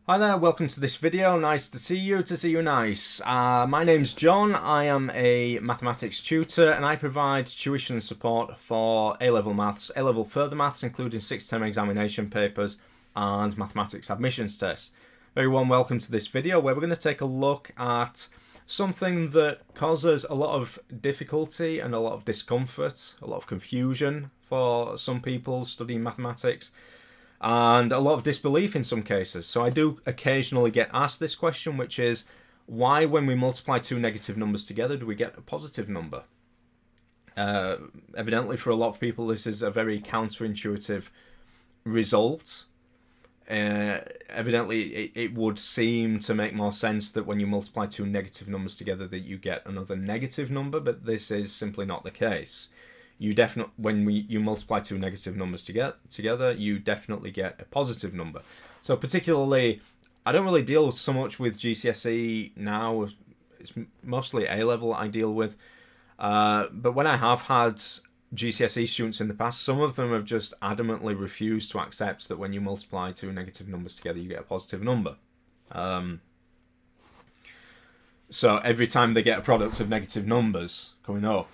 Hi there, welcome to this video. Nice to see you nice. My name's John. I am a mathematics tutor and I provide tuition support for A-level maths, A-level further maths, including 6-term examination papers and mathematics admissions tests. Very warm welcome to this video where we're going to take a look at something that causes a lot of difficulty and a lot of discomfort, a lot of confusion for some people studying mathematics, and a lot of disbelief in some cases. So I do occasionally get asked this question, which is, why when we multiply two negative numbers together do we get a positive number? Evidently for a lot of people this is a very counterintuitive result. Evidently it would seem to make more sense that when you multiply two negative numbers together that you get another negative number, but this is simply not the case. When you multiply two negative numbers together, you definitely get a positive number. So particularly, I don't really deal so much with GCSE now. It's mostly A-level I deal with. But when I have had GCSE students in the past, some of them have just adamantly refused to accept that when you multiply two negative numbers together, you get a positive number. So every time they get a product of negative numbers coming up,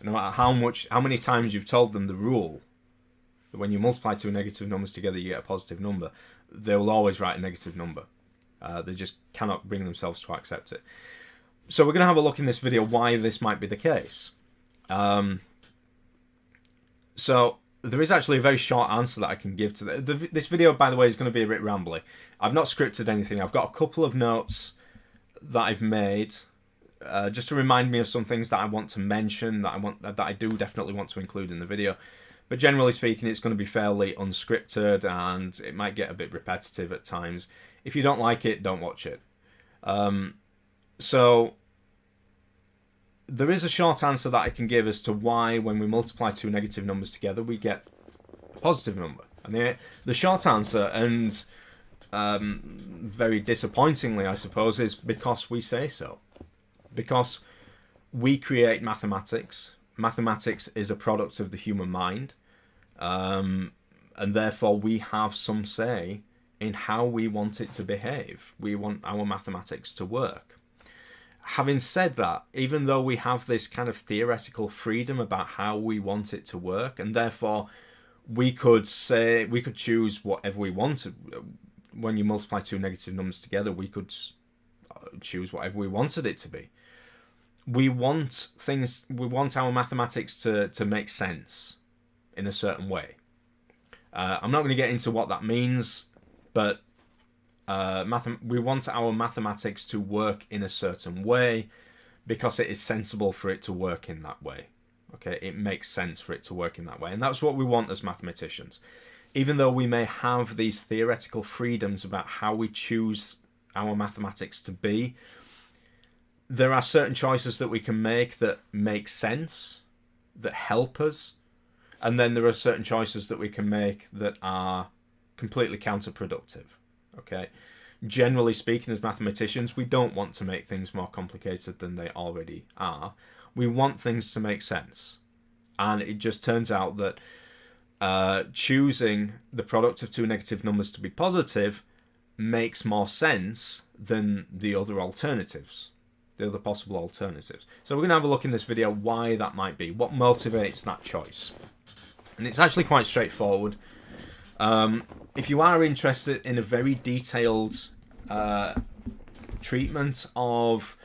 no matter how many times you've told them the rule that when you multiply two negative numbers together you get a positive number, they will always write a negative number. They just cannot bring themselves to accept it. So we're going to have a look in this video why this might be the case. So there is actually a very short answer that I can give to this video, by the way, is going to be a bit rambly. I've not scripted anything. I've got a couple of notes that I've made just to remind me of some things that I want to mention, that I do definitely want to include in the video. But generally speaking, it's going to be fairly unscripted and it might get a bit repetitive at times. If you don't like it, don't watch it. So there is a short answer that I can give as to why when we multiply two negative numbers together we get a positive number. And the short answer, and very disappointingly I suppose, is because we say so. Because we create mathematics. Mathematics is a product of the human mind. And therefore we have some say in how we want it to behave. We want our mathematics to work. Having said that, even though we have this kind of theoretical freedom about how we want it to work, and therefore we could choose whatever we wanted. When you multiply two negative numbers together, we could choose whatever we wanted it to be. We want our mathematics to make sense in a certain way. I'm not going to get into what that means, but we want our mathematics to work in a certain way because it is sensible for it to work in that way. Okay, it makes sense for it to work in that way, and that's what we want as mathematicians. Even though we may have these theoretical freedoms about how we choose our mathematics to be, there are certain choices that we can make that make sense, that help us, and then there are certain choices that we can make that are completely counterproductive. Okay, generally speaking, as mathematicians, we don't want to make things more complicated than they already are. We want things to make sense, and it just turns out that choosing the product of two negative numbers to be positive makes more sense than the other alternatives, the other possible alternatives. So we're going to have a look in this video why that might be, what motivates that choice. And it's actually quite straightforward. If you are interested in a very detailed treatment of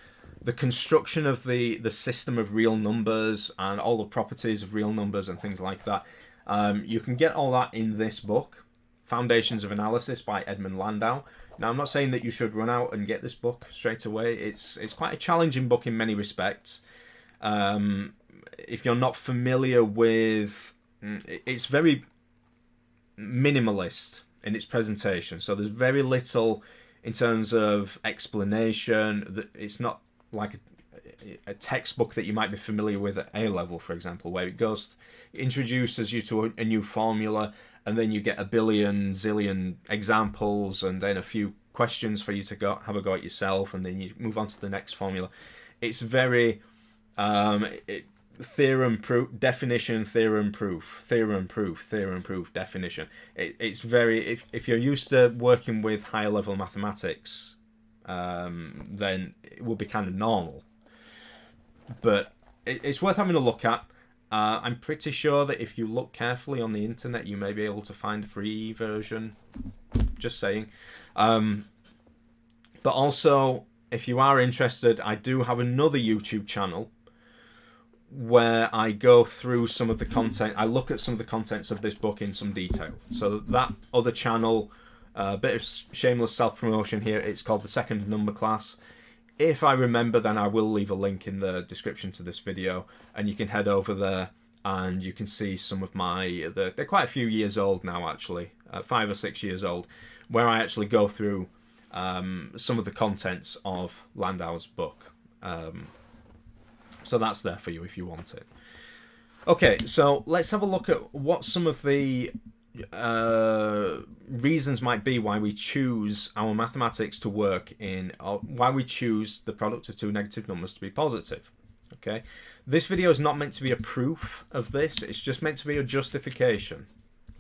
the construction of the system of real numbers and all the properties of real numbers and things like that, you can get all that in this book, Foundations of Analysis by Edmund Landau. Now, I'm not saying that you should run out and get this book straight away. It's quite a challenging book in many respects. If you're not familiar with... It's very minimalist in its presentation. So there's very little in terms of explanation. It's not like a textbook that you might be familiar with at A-level, for example, where it introduces you to a new formula, and then you get a billion, zillion examples, and then a few questions for you to have a go at yourself, and then you move on to the next formula. It's very theorem proof definition, theorem proof, theorem proof, theorem proof, definition. It's very, if you're used to working with higher level mathematics, then it will be kind of normal. But it's worth having a look at. I'm pretty sure that if you look carefully on the internet, you may be able to find a free version. Just saying. But also, if you are interested, I do have another YouTube channel where I go through some of the content. I look at some of the contents of this book in some detail. So that other channel, a bit of shameless self-promotion here, it's called The Second Number Class. If I remember, then I will leave a link in the description to this video, and you can head over there and you can see some of my... They're quite a few years old now, actually, 5 or 6 years old, where I actually go through some of the contents of Landau's book. So that's there for you if you want it. Okay, so let's have a look at what some of the reasons might be why we choose our mathematics to work in, or why we choose the product of two negative numbers to be positive. Okay, this video is not meant to be a proof of this, it's just meant to be a justification.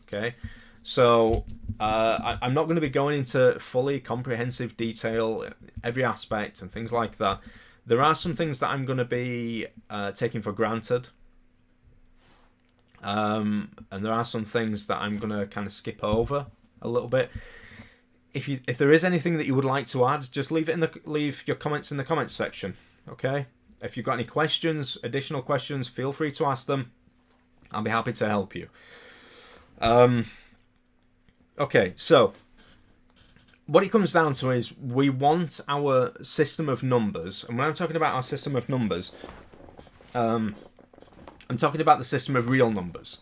Okay, so I'm not going to be going into fully comprehensive detail, every aspect and things like that. There are some things that I'm going to be taking for granted. And there are some things that I'm going to kind of skip over a little bit. If there is anything that you would like to add, just leave your comments in the comments section. Okay? If you've got any questions, additional questions, feel free to ask them. I'll be happy to help you. Okay, so what it comes down to is we want our system of numbers, and when I'm talking about our system of numbers, I'm talking about the system of real numbers.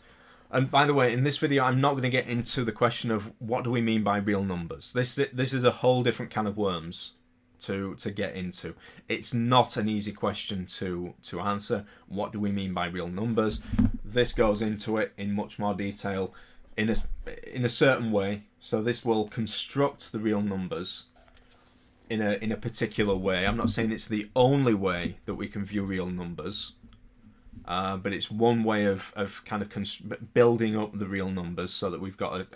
And by the way, in this video, I'm not going to get into the question of what do we mean by real numbers. This is a whole different can of worms to get into. It's not an easy question to answer. What do we mean by real numbers? This goes into it in much more detail in a certain way. So this will construct the real numbers in a particular way. I'm not saying it's the only way that we can view real numbers. But it's one way of kind of building up the real numbers so that we've got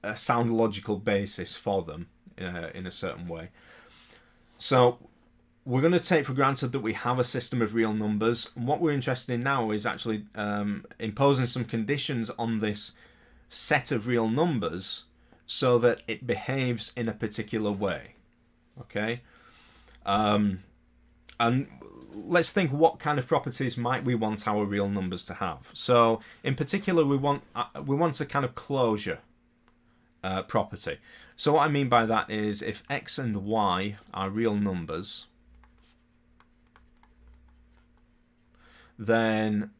a sound logical basis for them in a certain way. So we're going to take for granted that we have a system of real numbers. And what we're interested in now is actually imposing some conditions on this set of real numbers so that it behaves in a particular way. Okay? And let's think, what kind of properties might we want our real numbers to have? So, in particular, we want a kind of closure property. So what I mean by that is, if x and y are real numbers, then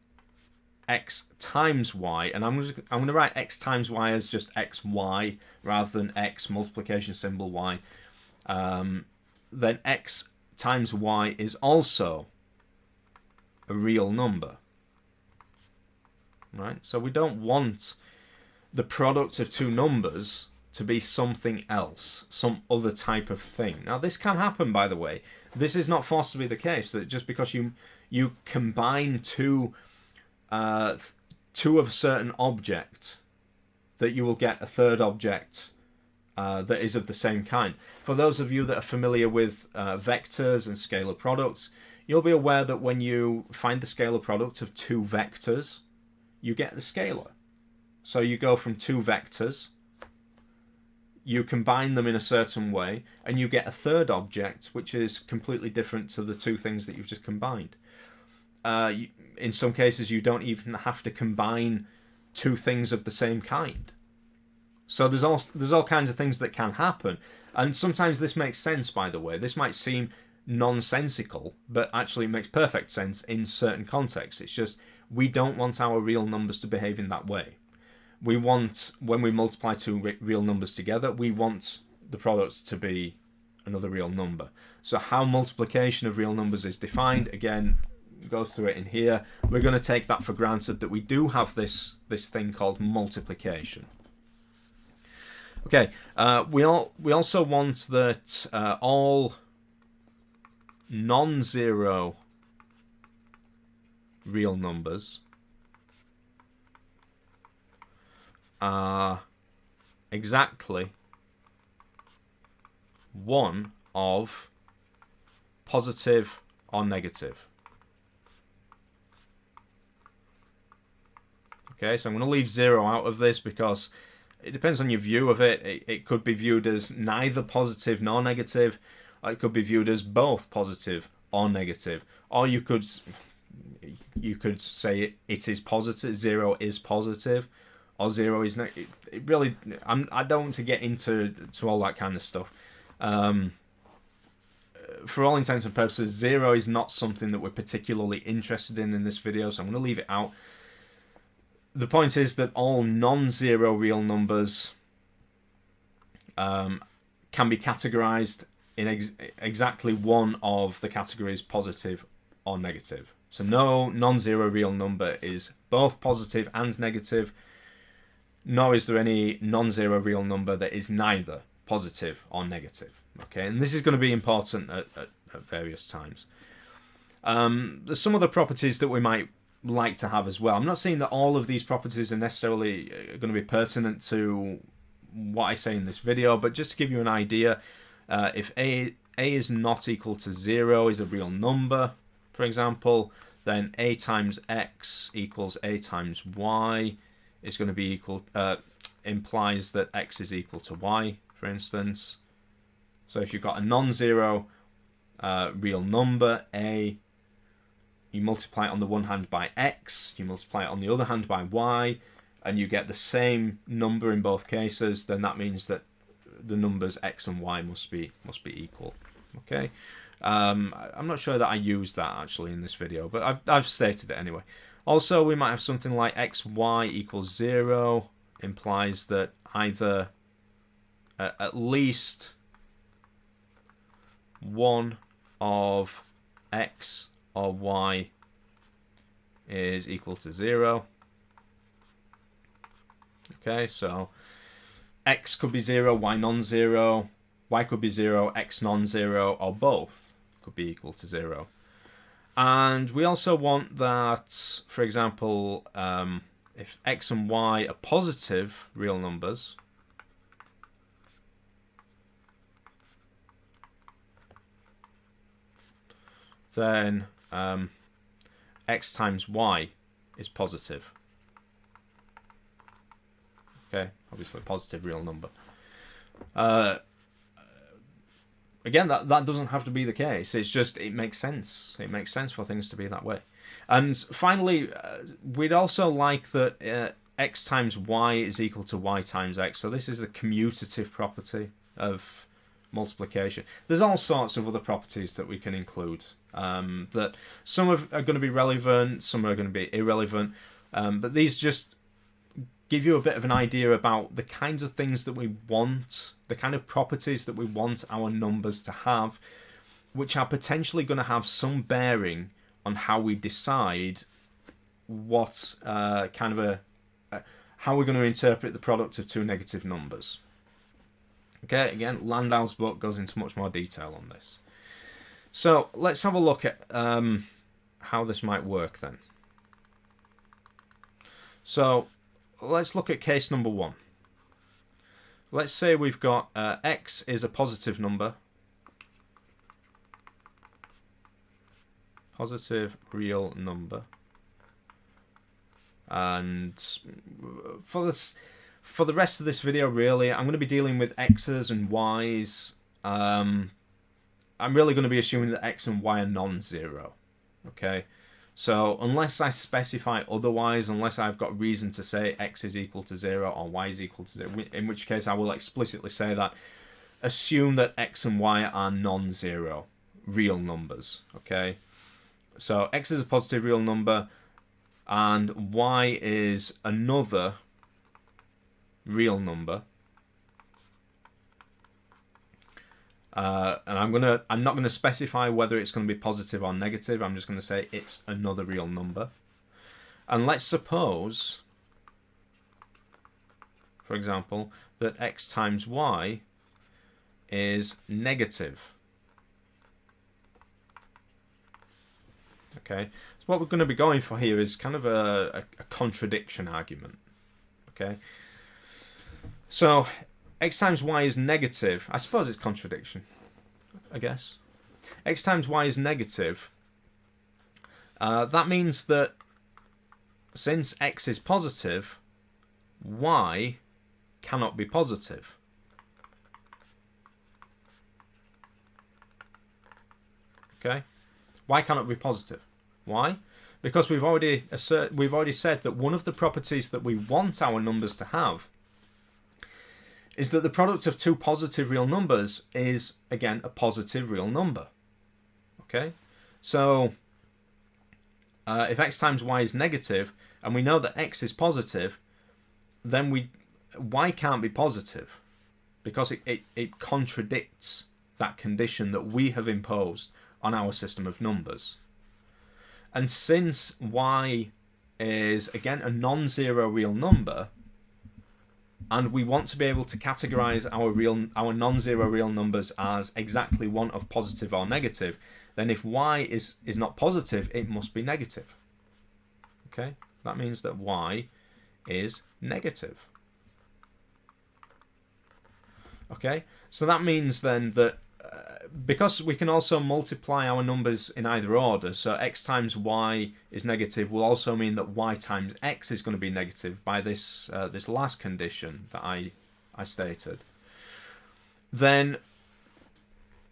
x times y, and I'm going to write x times y as just xy rather than x multiplication symbol y. Then x times y is also a real number, right? So we don't want the product of two numbers to be something else, some other type of thing. Now this can happen, by the way. This is not forced to be the case, that just because you combine two of a certain object, that you will get a third object that is of the same kind. For those of you that are familiar with vectors and scalar products, you'll be aware that when you find the scalar product of two vectors, you get the scalar. So you go from two vectors, you combine them in a certain way, and you get a third object which is completely different to the two things that you've just combined. In some cases, you don't even have to combine two things of the same kind. So there's all kinds of things that can happen, and sometimes this makes sense. By the way, this might seem nonsensical, but actually it makes perfect sense in certain contexts. It's just we don't want our real numbers to behave in that way. We want, when we multiply two real numbers together, we want the product to be another real number. So how multiplication of real numbers is defined, again, goes through it in here. We're going to take that for granted, that we do have this thing called multiplication. Okay, we also want that all non-zero real numbers are exactly one of positive or negative. Okay, so I'm going to leave 0 out of this because it depends on your view of it. It could be viewed as neither positive nor negative, or it could be viewed as both positive or negative. Or you could say it is positive, 0 is positive, or 0 is negative. It really, I don't want to get into all that kind of stuff. For all intents and purposes, 0 is not something that we're particularly interested in this video, so I'm going to leave it out. The point is that all non-zero real numbers can be categorized in exactly one of the categories positive or negative. So no non-zero real number is both positive and negative, nor is there any non-zero real number that is neither positive or negative. Okay, and this is going to be important at various times. There's some other properties that we might like to have as well. I'm not saying that all of these properties are necessarily going to be pertinent to what I say in this video, but just to give you an idea, if a is not equal to 0 is a real number, for example, then a times x equals a times y is going to be equal, implies that x is equal to y, for instance. So if you've got a non-zero real number, a, you multiply it on the one hand by x, you multiply it on the other hand by y, and you get the same number in both cases, then that means that the numbers x and y must be equal. Okay, I'm not sure that I used that actually in this video, but I've stated it anyway. Also, we might have something like xy equals 0, implies that either at least one of x or y is equal to 0. Okay, so x could be 0, y non-zero, y could be 0, x non-zero, or both could be equal to 0. And we also want that, for example, if x and y are positive real numbers, then x times y is positive. Okay, obviously a positive real number. Again, that doesn't have to be the case. It's just, it makes sense. It makes sense for things to be that way. And finally, we'd also like that x times y is equal to y times x. So this is the commutative property of multiplication. There's all sorts of other properties that we can include. That some are going to be relevant, some are going to be irrelevant. But these just give you a bit of an idea about the kinds of things that we want, the kind of properties that we want our numbers to have, which are potentially going to have some bearing on how we decide what kind of how we're going to interpret the product of two negative numbers. Okay, again, Landau's book goes into much more detail on this. So let's have a look at how this might work then. So let's look at case number 1. Let's say we've got x is a positive number, positive real number, and for the rest of this video, really, I'm going to be dealing with x's and y's. I'm really going to be assuming that x and y are non-zero. Okay, so unless I specify otherwise, unless I've got reason to say x is equal to 0 or y is equal to 0, in which case I will explicitly say that, assume that x and y are non-zero real numbers. Okay, so x is a positive real number and y is another real number. And I'm not gonna specify whether it's going to be positive or negative. I'm just going to say it's another real number. And let's suppose, for example, that x times y is negative. Okay, so what we're going to be going for here is kind of a contradiction argument. Okay, so x times y is negative. I suppose it's contradiction, I guess. X times y is negative. That means that since x is positive, y cannot be positive. Okay, y cannot be positive. Why? Because we've already said that one of the properties that we want our numbers to have is that the product of two positive real numbers is, again, a positive real number. Okay, so if x times y is negative, and we know that x is positive, then y can't be positive because it contradicts that condition that we have imposed on our system of numbers. And since y is, again, a non-zero real number, and we want to be able to categorize our non-zero real numbers as exactly one of positive or negative, then if y is not positive, it must be negative. Okay, that means that y is negative. Okay, so that means then that because we can also multiply our numbers in either order, so x times y is negative will also mean that y times x is going to be negative by this this last condition that I stated. Then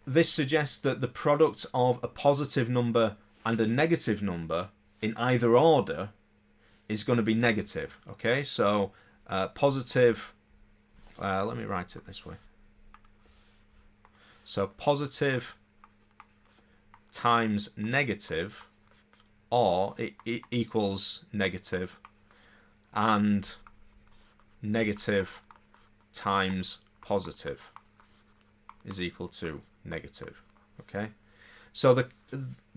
this suggests that the product of a positive number and a negative number in either order is going to be negative. Okay, so positive, let me write it this way. So positive times negative, or it equals negative, and negative times positive is equal to negative. Okay, so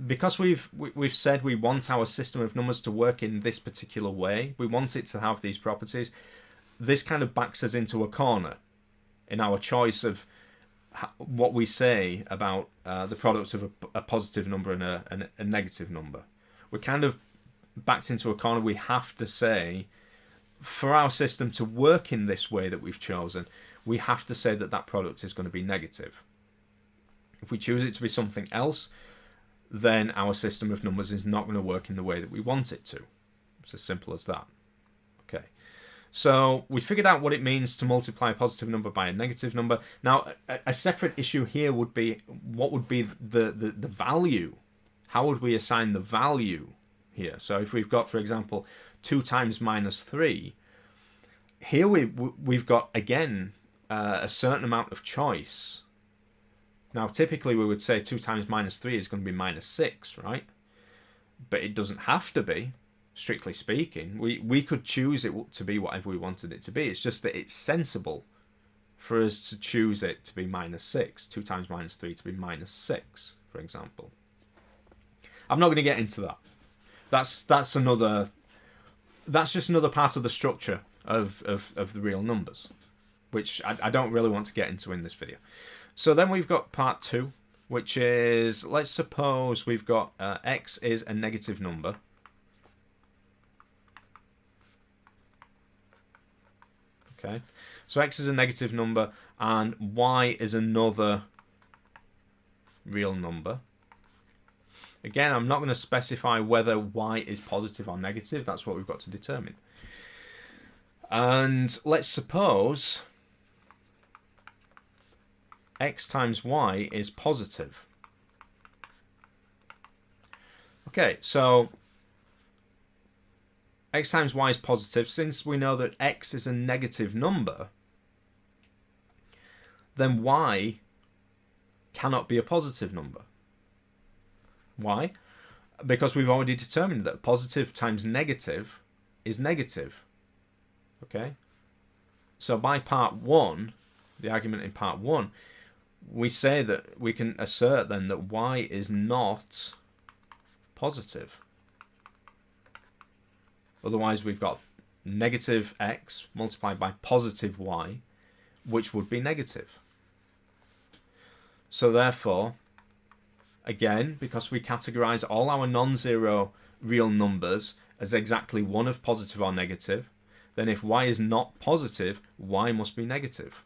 because we've said we want our system of numbers to work in this particular way, we want it to have these properties, this kind of backs us into a corner in our choice of what we say about the product of a positive number and a negative number. We're kind of backed into a corner. We have to say, for our system to work in this way that we've chosen, we have to say that that product is going to be negative. If we choose it to be something else, then our system of numbers is not going to work in the way that we want it to. It's as simple as that. Okay. So we figured out what it means to multiply a positive number by a negative number. Now, a separate issue here would be, what would be the value? How would we assign the value here? So if we've got, for example, 2 times minus 3, here we've got, again, a certain amount of choice. Now, typically we would say 2 times minus 3 is going to be minus 6, right? But it doesn't have to be. Strictly speaking, we could choose it to be whatever we wanted it to be. It's just that it's sensible for us to choose it to be minus 6. 2 times minus 3 to be minus 6, for example. I'm not going to get into that. That's just another part of the structure of the real numbers, which I don't really want to get into in this video. So then we've got part 2, which is, let's suppose we've got x is a negative number. Okay, so x is a negative number and y is another real number. Again, I'm not going to specify whether y is positive or negative. That's what we've got to determine. And let's suppose x times y is positive. Okay, so x times y is positive. Since we know that x is a negative number, then y cannot be a positive number. Why? Because we've already determined that positive times negative is negative. Okay? So by part 1, the argument in part 1, we say that we can assert then that y is not positive. Otherwise, we've got negative x multiplied by positive y, which would be negative. So therefore, again, because we categorize all our non-zero real numbers as exactly one of positive or negative, then if y is not positive, y must be negative.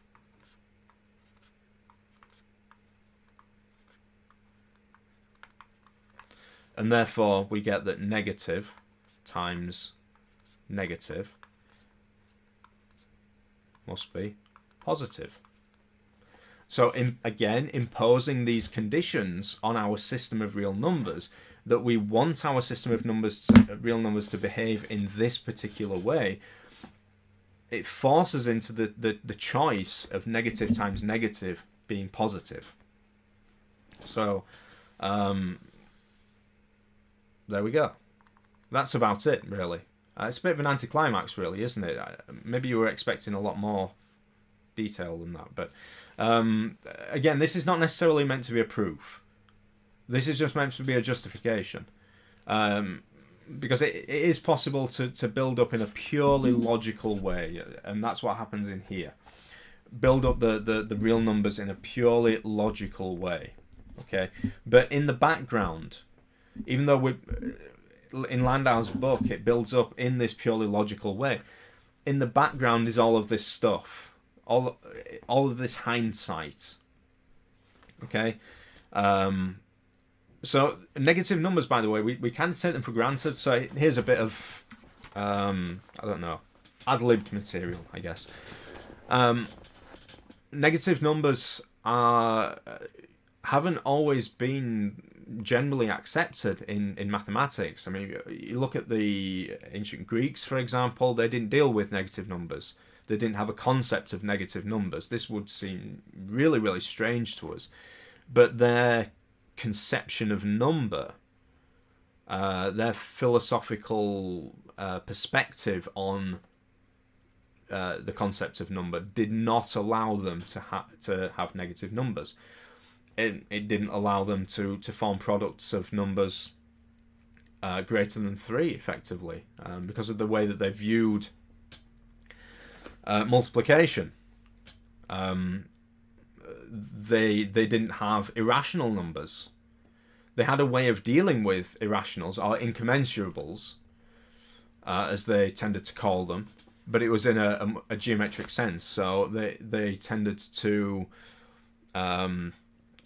And therefore, we get that negative times negative must be positive. So, again, imposing these conditions on our system of real numbers, that we want our system of real numbers to behave in this particular way, it forces into the choice of negative times negative being positive. So, there we go. That's about it, really. It's a bit of an anticlimax, really, isn't it? Maybe you were expecting a lot more detail than that. But again, this is not necessarily meant to be a proof. This is just meant to be a justification. Because it is possible to build up in a purely logical way. And that's what happens in here. Build up the real numbers in a purely logical way. Okay? But in the background, even though in Landau's book it builds up in this purely logical way, in the background is all of this stuff, all of this hindsight. Okay, so negative numbers, by the way, we can take them for granted. So here's a bit of I don't know, ad-libbed material, I guess. Negative numbers haven't always been generally accepted in mathematics. I mean, you look at the ancient Greeks, for example, they didn't deal with negative numbers. They didn't have a concept of negative numbers. This would seem really, really strange to us. But their conception of number, their philosophical perspective on the concept of number did not allow them to have negative numbers. It didn't allow them to form products of numbers greater than 3, effectively, because of the way that they viewed multiplication. They didn't have irrational numbers. They had a way of dealing with irrationals, or incommensurables, as they tended to call them, but it was in a geometric sense. So they tended to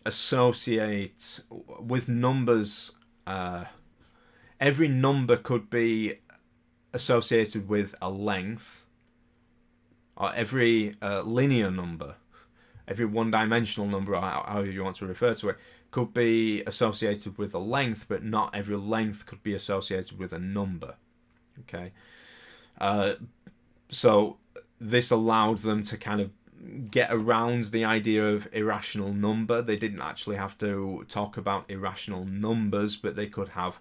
associate with numbers. Every number could be associated with a length, or every linear number, every one-dimensional number, or however you want to refer to it, could be associated with a length, but not every length could be associated with a number. Okay, so this allowed them to kind of get around the idea of irrational number. They didn't actually have to talk about irrational numbers, but they could have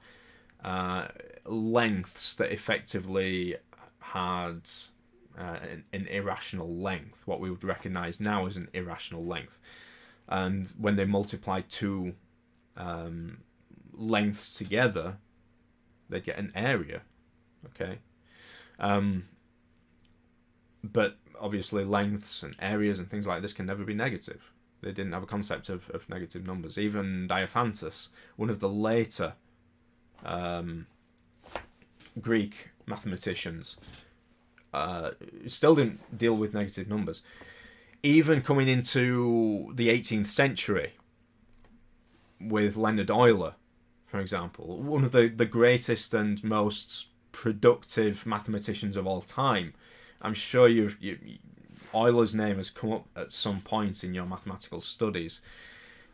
lengths that effectively had an irrational length, what we would recognize now as an irrational length. And when they multiplied two lengths together, they get an area. Okay, but obviously lengths and areas and things like this can never be negative. They didn't have a concept of negative numbers. Even Diophantus, one of the later Greek mathematicians, still didn't deal with negative numbers. Even coming into the 18th century with Leonhard Euler, for example, one of the greatest and most productive mathematicians of all time. I'm sure Euler's name has come up at some point in your mathematical studies.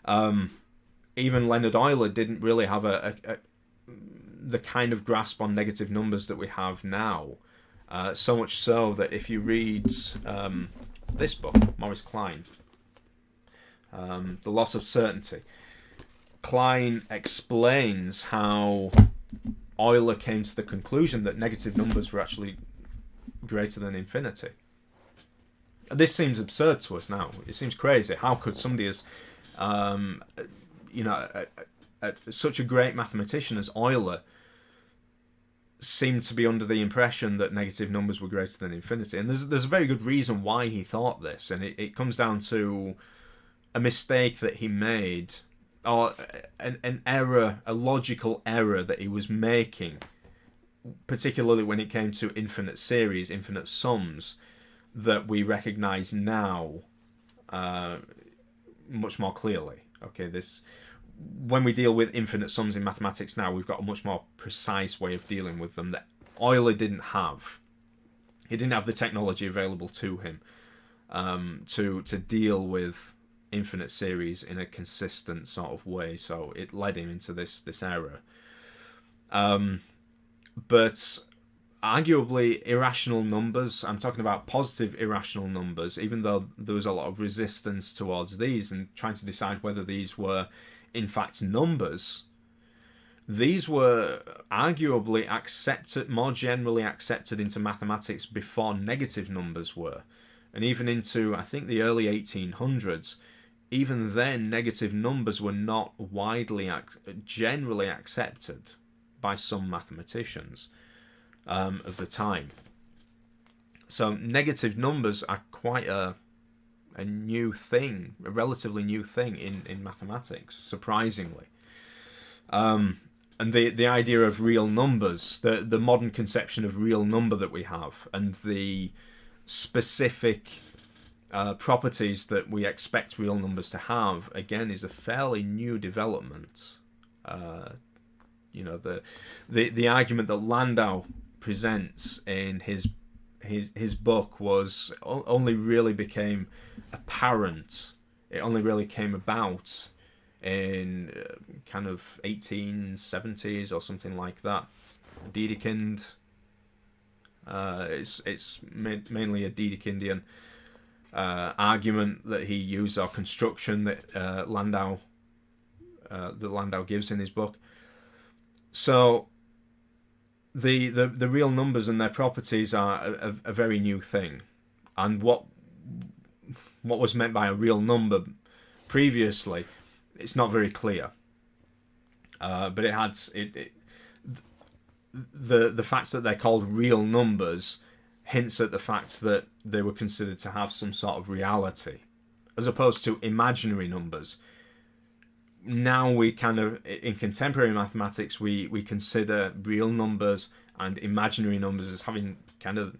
Even Leonhard Euler didn't really have the kind of grasp on negative numbers that we have now. So much so that if you read this book, Maurice Klein, The Loss of Certainty, Klein explains how Euler came to the conclusion that negative numbers were actually greater than infinity. This seems absurd to us now. It seems crazy. How could somebody as, such a great mathematician as Euler seem to be under the impression that negative numbers were greater than infinity? And there's a very good reason why he thought this, and it comes down to a mistake that he made or an error, a logical error that he was making, particularly when it came to infinite series, infinite sums, that we recognize now much more clearly. Okay, when we deal with infinite sums in mathematics now, we've got a much more precise way of dealing with them that Euler didn't have. He didn't have the technology available to him to deal with infinite series in a consistent sort of way, so it led him into this error. But arguably, irrational numbers, I'm talking about positive irrational numbers, even though there was a lot of resistance towards these and trying to decide whether these were in fact numbers, these were arguably accepted, more generally accepted into mathematics before negative numbers were. And even into, I think, the early 1800s, even then, negative numbers were not widely, generally accepted by some mathematicians of the time. So negative numbers are quite a new thing, a relatively new thing in mathematics, surprisingly. And the idea of real numbers, the modern conception of real number that we have, and the specific properties that we expect real numbers to have, again, is a fairly new development. The argument that Landau presents in his book was only really became apparent. It only really came about in kind of 1870s or something like that. Dedekind. It's mainly a Dedekindian argument that he used, or construction that Landau gives in his book. So the real numbers and their properties are a very new thing, and what was meant by a real number previously, it's not very clear. But it had the fact that they're called real numbers hints at the fact that they were considered to have some sort of reality, as opposed to imaginary numbers. Now we kind of, in contemporary mathematics, we consider real numbers and imaginary numbers as having kind of,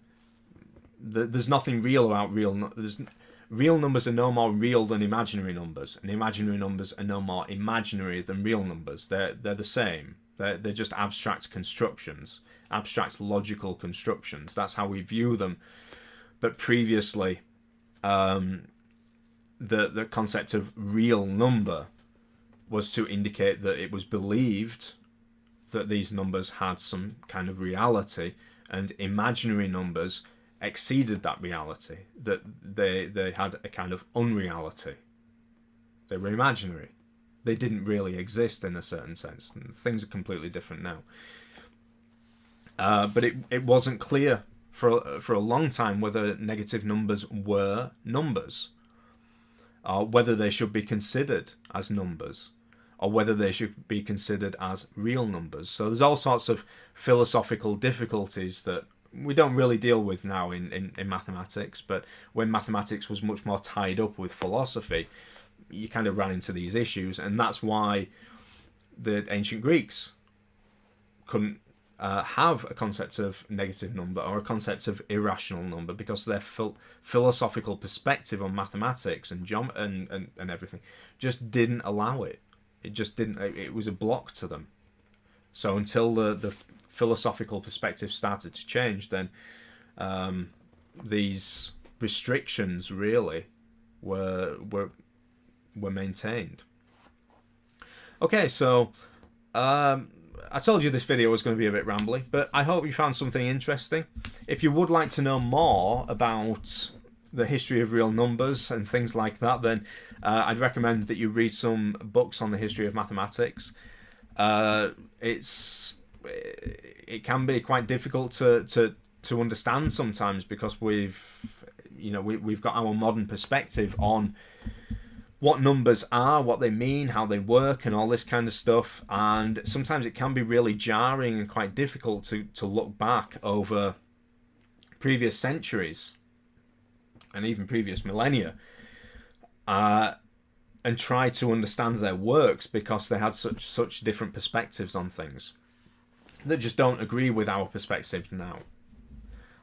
there's nothing real about real numbers. Real numbers are no more real than imaginary numbers, and imaginary numbers are no more imaginary than real numbers. They're the same. They're just abstract constructions, abstract logical constructions. That's how we view them. But previously, the concept of real number was to indicate that it was believed that these numbers had some kind of reality, and imaginary numbers exceeded that reality, that they had a kind of unreality. They were imaginary. They didn't really exist in a certain sense. And things are completely different now. But it wasn't clear for a long time whether negative numbers were numbers, or whether they should be considered as numbers, or whether they should be considered as real numbers. So there's all sorts of philosophical difficulties that we don't really deal with now in mathematics, but when mathematics was much more tied up with philosophy, you kind of ran into these issues, and that's why the ancient Greeks couldn't have a concept of negative number or a concept of irrational number, because their philosophical perspective on mathematics and everything just didn't allow it. It just didn't. It was a block to them. So until the philosophical perspective started to change, then these restrictions really were maintained. Okay, so I told you this video was going to be a bit rambly, but I hope you found something interesting. If you would like to know more about the history of real numbers and things like that, then I'd recommend that you read some books on the history of mathematics. It can be quite difficult to understand sometimes, because we've got our modern perspective on what numbers are, what they mean, how they work, and all this kind of stuff. And sometimes it can be really jarring and quite difficult to look back over previous centuries and even previous millennia try to understand their works, because they had such different perspectives on things that just don't agree with our perspective now.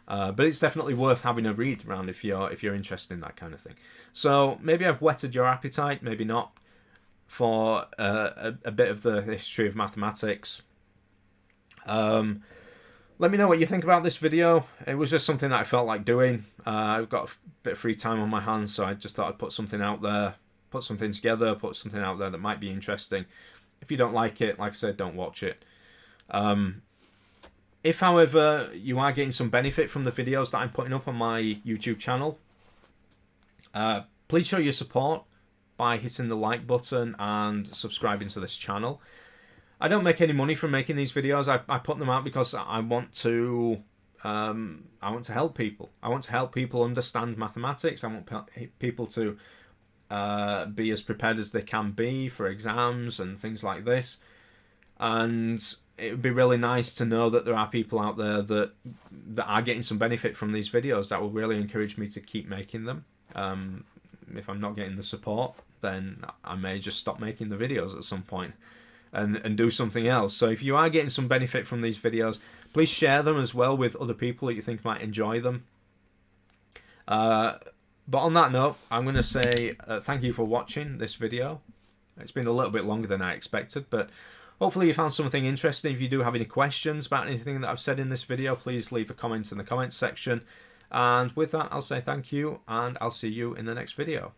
But it's definitely worth having a read around if you're interested in that kind of thing. So maybe I've whetted your appetite, maybe not, for a bit of the history of mathematics. Let me know what you think about this video. It was just something that I felt like doing. I've got a bit of free time on my hands, so I just thought I'd put something out there, put something together, put something out there that might be interesting. If you don't like it, like I said, don't watch it. If, however, you are getting some benefit from the videos that I'm putting up on my YouTube channel, please show your support by hitting the like button and subscribing to this channel. I don't make any money from making these videos. I put them out because I want to help people. I want to help people understand mathematics. I want people to be as prepared as they can be for exams and things like this. And it would be really nice to know that there are people out there that are getting some benefit from these videos. That will really encourage me to keep making them. If I'm not getting the support, then I may just stop making the videos at some point and do something else. So if you are getting some benefit from these videos, please share them as well with other people that you think might enjoy them. But on that note, I'm going to say thank you for watching this video. It's been a little bit longer than I expected, but hopefully you found something interesting. If you do have any questions about anything that I've said in this video, please leave a comment in the comments section. And with that, I'll say thank you, and I'll see you in the next video.